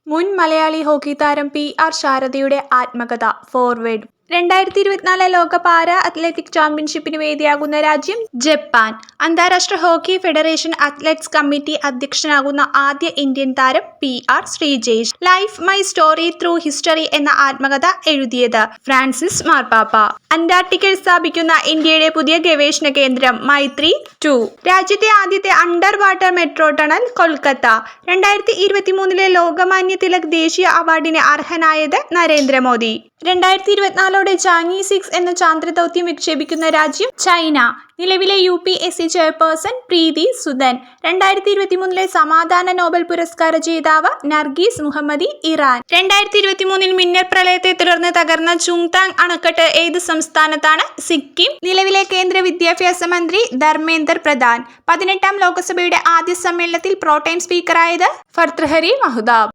മുൻ മലയാളി ഹോക്കി താരം PR ശാരദയുടെ ആത്മകഥ ഫോർവേഡ്. 2024 ലോക പാരാ അത്ലറ്റിക് ചാമ്പ്യൻഷിപ്പിന് വേദിയാകുന്ന രാജ്യം ജപ്പാൻ. അന്താരാഷ്ട്ര ഹോക്കി ഫെഡറേഷൻ അത്ലറ്റ്സ് കമ്മിറ്റി അധ്യക്ഷനാകുന്ന ആദ്യ ഇന്ത്യൻ താരം PR Sreejesh. Life my story through history എന്ന ആത്മകഥ എഴുതിയത് ഫ്രാൻസിസ് മാർപ്പാപ്പ. അന്റാർട്ടിക്കയിൽ സ്ഥാപിക്കുന്ന ഇന്ത്യയുടെ പുതിയ ഗവേഷണ കേന്ദ്രം മൈത്രി 2. രാജ്യത്തെ ആദ്യത്തെ under water metro tunnel Kolkata. 2023 Lokmanya Tilak ദേശീയ അവാർഡിന് അർഹനായത് നരേന്ദ്രമോദി. 2024 ചാങ്ങി 6 എന്ന ചാന്ദ്രദൗത്യം വിക്ഷേപിക്കുന്ന രാജ്യം ചൈന. നിലവിലെ UPSC ചെയർപേഴ്സൺ പ്രീതി സുദൻ. 2023 സമാധാന നോബൽ പുരസ്കാര ജേതാവ് നർഗീസ് മുഹമ്മദി ഇറാൻ. 2023 മിന്നൽ പ്രളയത്തെ തുടർന്ന് തകർന്ന ചുങ്താങ് അണക്കെട്ട് ഏത് സംസ്ഥാനത്താണ്? സിക്കിം. നിലവിലെ കേന്ദ്ര വിദ്യാഭ്യാസ മന്ത്രി ധർമ്മേന്ദർ പ്രധാൻ. 18ാം ലോകസഭയുടെ ആദ്യ സമ്മേളനത്തിൽ പ്രോടൈം സ്പീക്കറായത് ഭർതൃഹരി മഹ്താബ്.